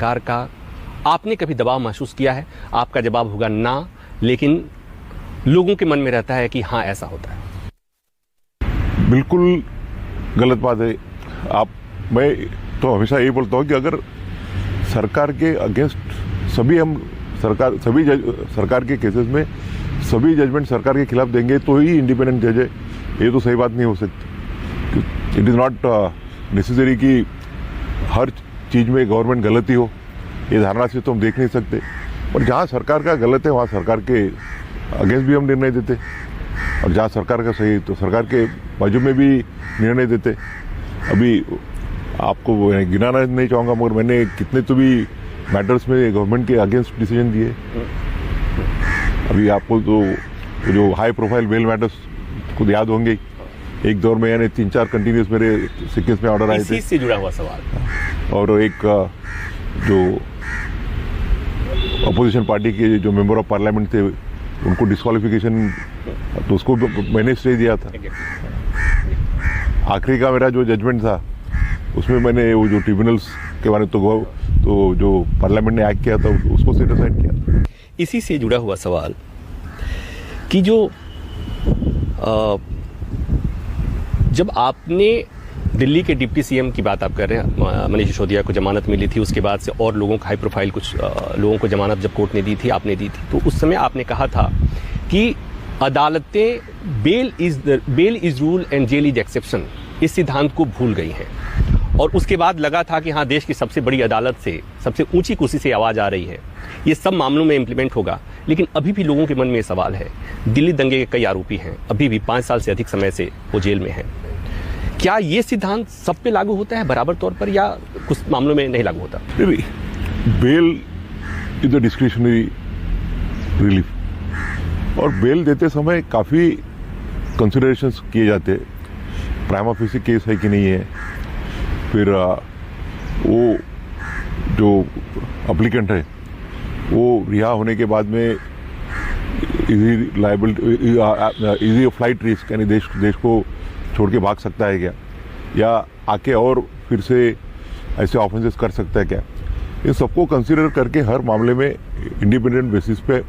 सरकार का आपने कभी दबाव महसूस किया है? आपका जवाब होगा ना, लेकिन लोगों के मन में रहता है कि हाँ ऐसा होता है। बिल्कुल गलत बात है। मैं तो हमेशा यही बोलता हूँ कि अगर सरकार के अगेंस्ट सरकार के केसेस में सभी जजमेंट सरकार के खिलाफ देंगे तो ही इंडिपेंडेंट जज है, ये तो सही बात नहीं हो सकती। इट इज़ नॉट नेसेसरी कि हर चीज़ में गवर्नमेंट गलती हो, ये धारणा से तो हम देख नहीं सकते। और जहाँ सरकार का गलत है वहाँ सरकार के अगेंस्ट भी हम निर्णय देते, और जहाँ सरकार का सही तो सरकार के बाजू में भी निर्णय देते। अभी आपको गिनाना नहीं चाहूँगा, मगर मैंने कितने तो भी मैटर्स में गवर्नमेंट के अगेंस्ट डिसीजन दिए। अभी आपको तो जो हाई प्रोफाइल बेल मैटर्स खुद याद होंगे, एक दौर में यानी 3-4 कंटिन्यूस मेरे सीक्वेंस में ऑर्डर आए थे। इसी से जुड़ा हुआ सवाल। और एक जो अपोजिशन पार्टी के जो मेंबर ऑफ पार्लियामेंट थे उनको डिस्क्वालिफिकेशन, तो उसको मैंने स्टे दिया था। आखिरी का मेरा जो जजमेंट था उसमें मैंने वो जो ट्रिब्यूनल्स के बारे में तो जो पार्लियामेंट ने एक्ट किया था उसको सेट असाइड किया। इसी से जुड़ा हुआ सवाल कि जो जब आपने दिल्ली के डिप्टी सीएम की बात आप कर रहे हैं, मनीष सिसोदिया को जमानत मिली थी, उसके बाद से और लोगों को हाई प्रोफाइल कुछ लोगों को जमानत जब कोर्ट ने दी थी, आपने दी थी, तो उस समय आपने कहा था कि अदालतें bail is rule and jail is exception, इस सिद्धांत को भूल गई हैं। और उसके बाद लगा था कि हाँ, देश की सबसे बड़ी अदालत से सबसे ऊंची कुर्सी से आवाज़ आ रही है, ये सब मामलों में इम्प्लीमेंट होगा। लेकिन अभी भी लोगों के मन में सवाल है। दिल्ली दंगे के कई आरोपी हैं, अभी भी 5 साल से अधिक समय से वो जेल में हैं। क्या ये सिद्धांत सब पे लागू होता है बराबर तौर पर, या कुछ मामलों में नहीं लागू होता? Bail is a discretionary relief, और बेल देते समय काफ़ी कंसिडरेशंस किए जाते हैं। प्राइमा फेसी केस है कि नहीं है, फिर वो जो अप्लीकेंट है वो रिहा होने के बाद में इजी फ्लाइट रिस्क, यानी देश को छोड़ के भाग सकता है क्या, या आके और फिर से ऐसे ऑफेंसेस कर सकता है क्या, इन सबको कंसीडर करके हर मामले में इंडिपेंडेंट बेसिस पे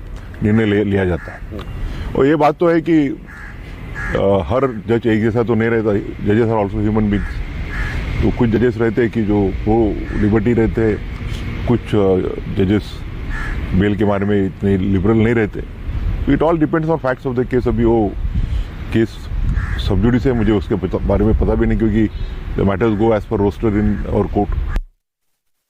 निर्णय लिया जाता है। और ये बात तो है कि हर जज एक जैसा तो नहीं रहता, जजेस आर ऑल्सो ह्यूमन बींग्स। तो कुछ जजेस रहते हैं कि जो वो लिबर्टी रहते हैं, कुछ जजेस बेल के बारे में इतने लिबरल नहीं रहते। It all depends on facts of the case. अभी वो केस सब जुडिस है, मुझे उसके बारे में पता भी नहीं, क्योंकि the matters go as per roster in our court.